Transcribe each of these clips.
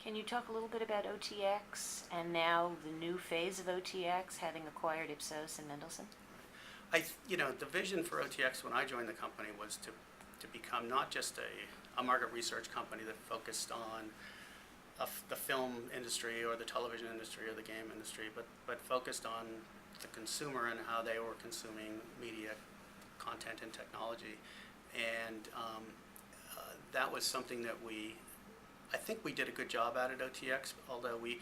Can you talk a little bit about OTX and now the new phase of OTX, having acquired Ipsos and Mendelsohn? The vision for OTX when I joined the company was to become not just a market research company that focused on the film industry or the television industry or the game industry, but focused on the consumer and how they were consuming media, content, and technology. And that was something that I think we did a good job at OTX, although we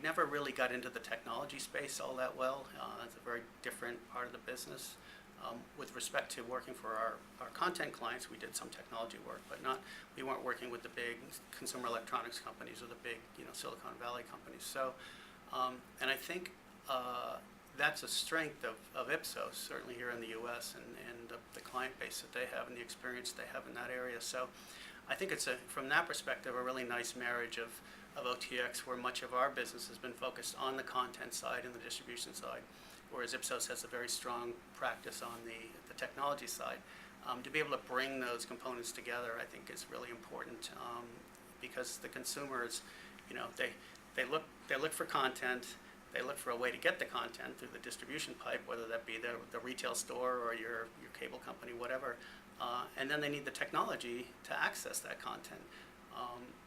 never really got into the technology space all that well. It's a very different part of the business. With respect to working for our content clients, we did some technology work, but we weren't working with the big consumer electronics companies or the big Silicon Valley companies. So, and I think that's a strength of Ipsos, certainly here in the U.S., and the client base that they have and the experience they have in that area. So I think it's, from that perspective, a really nice marriage of OTX, where much of our business has been focused on the content side and the distribution side, whereas Ipsos has a very strong practice on the technology side. To be able to bring those components together, I think, is really important, because the consumers, they look for content. They look for a way to get the content through the distribution pipe, whether that be the retail store or your cable company, whatever. And then they need the technology to access that content.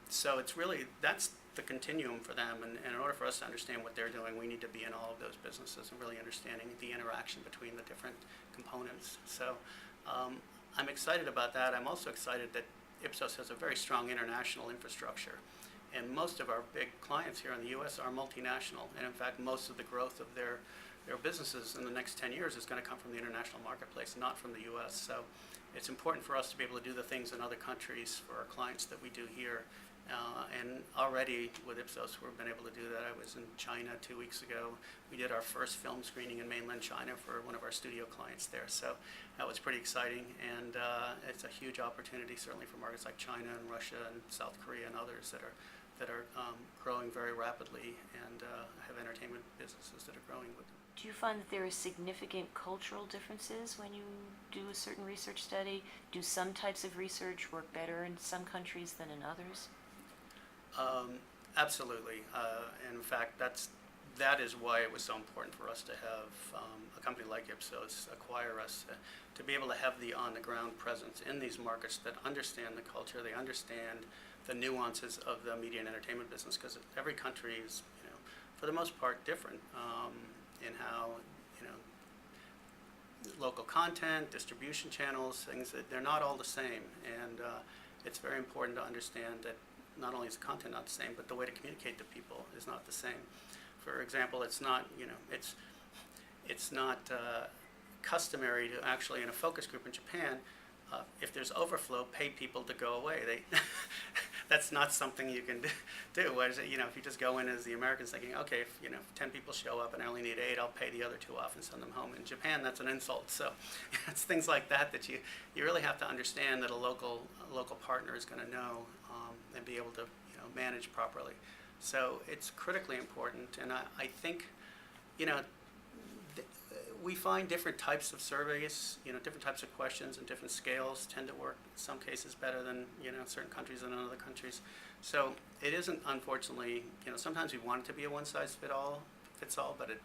So it's really, that's the continuum for them. And in order for us to understand what they're doing, we need to be in all of those businesses and really understanding the interaction between the different components. So I'm excited about that. I'm also excited that Ipsos has a very strong international infrastructure. And most of our big clients here in the U.S. are multinational. And in fact, most of the growth of their businesses in the next 10 years is going to come from the international marketplace, not from the U.S. So it's important for us to be able to do the things in other countries for our clients that we do here. And already with Ipsos, we've been able to do that. I was in China 2 weeks ago. We did our first film screening in mainland China for one of our studio clients there. So that was pretty exciting. And it's a huge opportunity, certainly for markets like China and Russia and South Korea and others that are growing very rapidly and have entertainment businesses that are growing with them. Do you find that there are significant cultural differences when you do a certain research study? Do some types of research work better in some countries than in others? Absolutely. And in fact, that is why it was so important for us to have a company like Ipsos acquire us, to be able to have the on-the-ground presence in these markets that understand the culture, they understand the nuances of the media and entertainment business, because every country is, for the most part, different in how, local content, distribution channels, things, they're not all the same. And it's very important to understand that not only is the content not the same, but the way to communicate to people is not the same. For example, it's not, it's not customary to actually, in a focus group in Japan, if there's overflow, pay people to go away. That's not something you can do. Whereas, if you just go in as the Americans thinking, okay, if 10 people show up and I only need 8, I'll pay the other 2 off and send them home. In Japan, that's an insult. So it's things like that that you really have to understand that a local partner is going to know and be able to manage properly. So it's critically important, and I think we find different types of surveys, different types of questions and different scales tend to work in some cases better than certain countries than in other countries. So it isn't, unfortunately, sometimes we want it to be a fits all, but it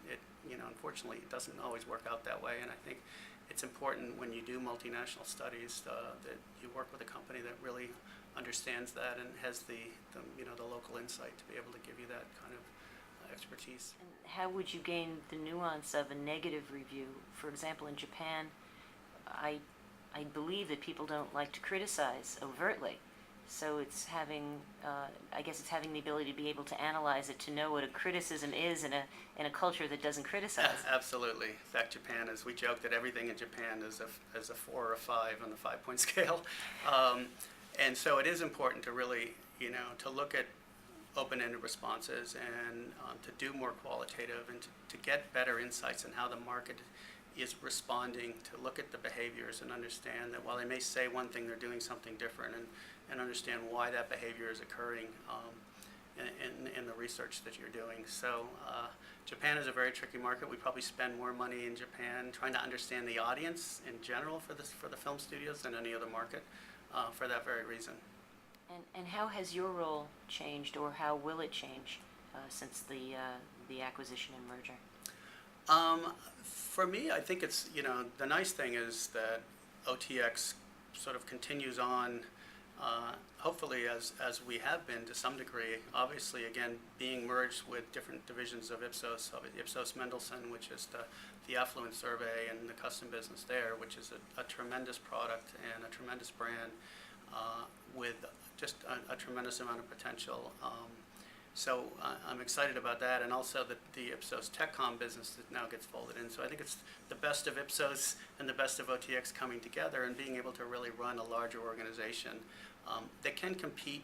unfortunately it doesn't always work out that way. And I think it's important when you do multinational studies that you work with a company that really understands that and has the local insight to be able to give you that kind of expertise. And how would you gain the nuance of a negative review? For example, in Japan, I believe that people don't like to criticize overtly. So it's having, I guess it's having the ability to be able to analyze it, to know what a criticism is in a culture that doesn't criticize. Absolutely. In fact, Japan we joke that everything in Japan is a 4 or a 5 on the 5-point scale. And so it is important to really, to look at open-ended responses and to do more qualitative and to get better insights in how the market is responding, to look at the behaviors and understand that while they may say one thing, they're doing something different, and understand why that behavior is occurring in the research that you're doing. So Japan is a very tricky market. We probably spend more money in Japan trying to understand the audience in general for the film studios than any other market for that very reason. And how has your role changed, or how will it change since the acquisition and merger? For me, I think it's, the nice thing is that OTX sort of continues on, hopefully as we have been to some degree. Obviously, again, being merged with different divisions of IPSOS, IPSOS Mendelssohn, which is the affluent survey, and the custom business there, which is a tremendous product and a tremendous brand with just a tremendous amount of potential. So I'm excited about that, and also the IPSOS TechCom business that now gets folded in. So I think it's the best of IPSOS and the best of OTX coming together and being able to really run a larger organization that can compete,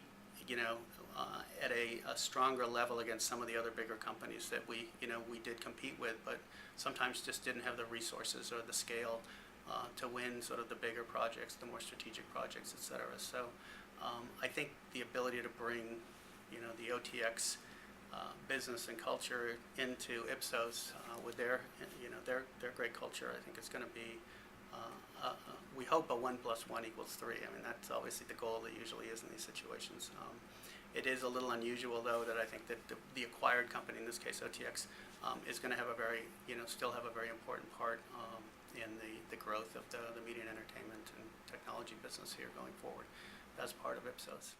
at a stronger level against some of the other bigger companies that we did compete with, but sometimes just didn't have the resources or the scale to win sort of the bigger projects, the more strategic projects, et cetera. So I think the ability to bring the OTX business and culture into IPSOS with their great culture, I think it's going to be, we hope, a 1 + 1 = 3. I mean, that's obviously the goal that usually is in these situations. It is a little unusual, though, that I think that the acquired company, in this case OTX, is going to have still have a very important part in the growth of the media and entertainment and technology business here going forward as part of IPSOS.